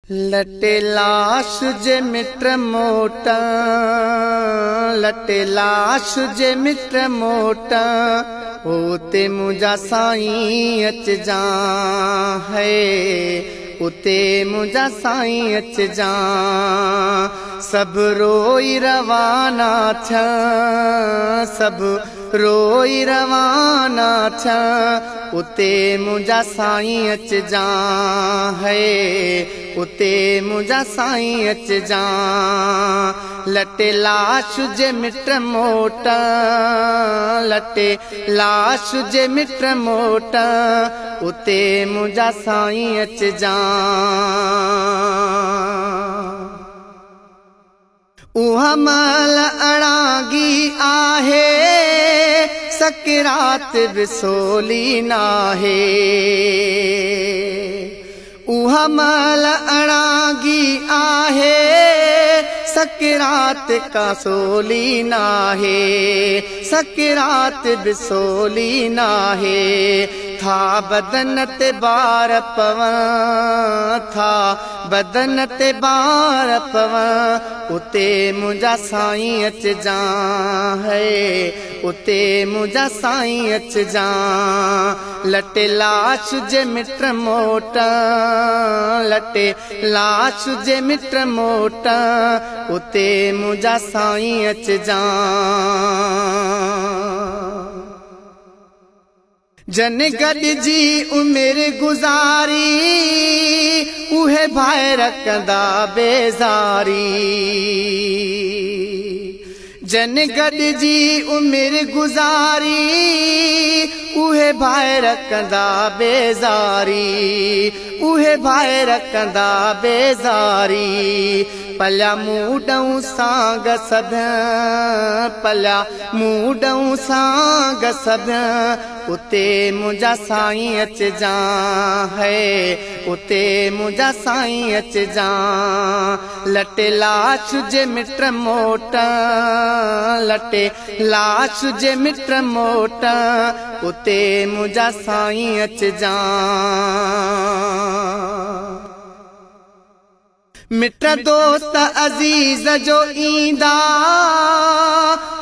लटे लाश जे मित्र मोटा, लटे लाश जे मित्र मोटा, उते मुझा साईं अच जा है, उते मुझा साईं अच जा। सब रोई रवाना थिया, सब रोई रवाना थिया, उते मुझा साईं अच जा है, उते मुझा साईं अच जा। लटे लाश जे मित्र मोटा, लटे लाश जे मित्र मोटा, उते मुझा साईं अच जा। उहा माल अड़ागी आहे, सकरात विसोली नाहे। उहा माल अड़ागी आहे, सकरात का सोली नाहे, सकरात विसोली नाहे। था बदन ते बार पवां, था बदन ते बार पवां, उते मुझा साईं अच जा है, उते मुझा साईं अच जा। लटे लाश जे मित्र मोटा, लटे लाश जे मित्र मोटा, उते मुझा साईं अच जा। जन गॾिजी उमिरि गुज़ारी, उहे भाई रखंदा बेज़ारी। जन गॾिजी उमिरि गुज़ारी, उहे भाई रखंदा बेज़ारी, उहे भाई रखंदा बेज़ारी। पलिया मूडऊं सां गसबिया, पलिया मूडऊं सां गसबिया, उते मुझा साईं अच जा है, उते मुझा साईं अच जा। लटे लाश जे मित्र मोटा, लटे लाश जे मित्र मोटा, उते मुझा साईं अच जा। मित्र दोस्त अज़ीज़ जो ईंदा,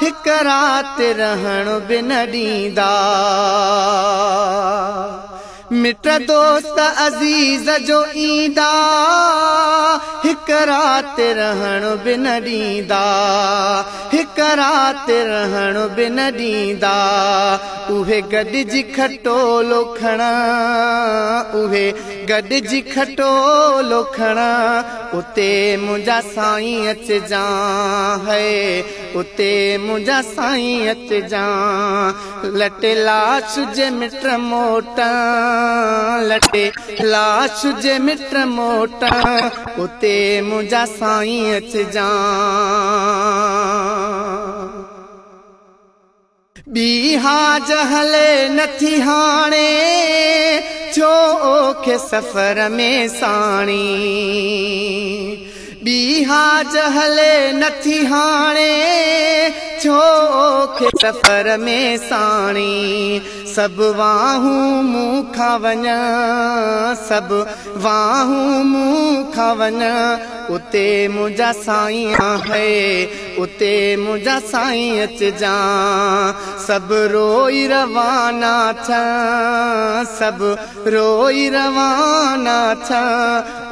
हिक रात रहण बि न ॾींदा। मित्र दोस्त अज़ीज़ जो ईंदा, हिक रात रहण बि न ॾींदा, हिक रात रहण बि न ॾींदा। उहे गॾिजी खटोलो खणा, उहे गॾिजी खटोलो खणा, उते मुझा साईं अच जा है, उते मुझा साईं अच जा। लटे लाश जे मित्र मोटा, लटे लाश जे मित्र मोटा, उते मुझा साईं अच जा। ॿी हाज हले नथी हाणे, छो ओखे सफ़र में साणी। ॿी हाज हले नथी हाणे, छो ओखे सफ़र में साणी। सब वाहूं मूं खां वञा, सब वाहूं मूं खां वञा, उते मुझा साईं है, उते मुझा साईं अच जा। सब रोई रवाना थिया, सब रोई रवाना थिया,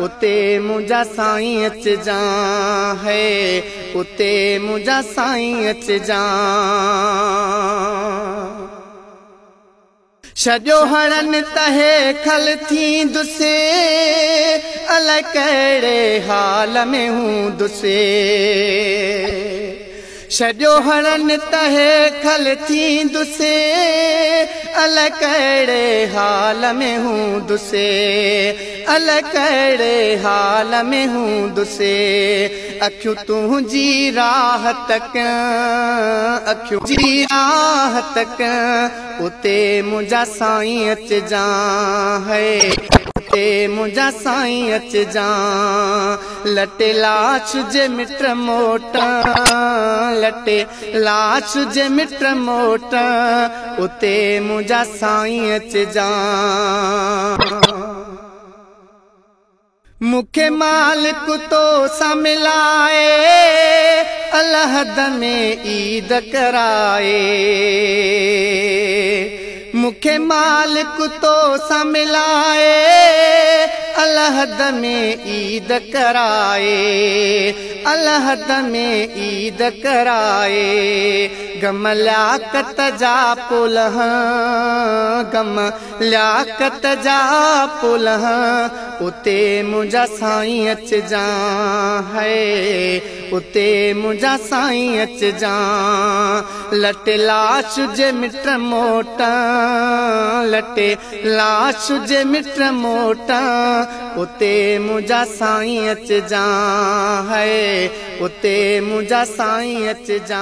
उते मुझा साईं अच जा है, उते मुझा साईं अच जा। छॾियो हणन तहे खल थींदुसे, अलाए कहिड़े हाल में हूंदुसे। छॾियो हणन तहे खल थींदुसे, अलाए कहिड़े हाल में हूंदुसे, अलाए कहिड़े हाल में हूंदुसे। अखियूं तुंहिंजी राह तक, अखियूं जी राह तक, उते मुझा साईं अच जा है, उते मुझा साईं अच जा। लटे लाश जे मित्र मोटा, लटे लाश जे मित्र मोटा, उते मुझा साईं अच जा। मुखे मालिक तो सा मिलाए अलहद में ईद कराए मुखे मालिक तो सा मिलाए अलहद में ईद कराए अलहद में ईद कराए गम लियाकत जा पुलह गम लियाकत जा पुलह उते मुंहिंजा साईं अचजा है उते मुंहिंजा साईं अचजा लटे लाश जे मिट मोट लटे लाश जे मिट मोट उते मुंहिंजा साईं अचजा है उते मुंहिंजा साईं अचजा।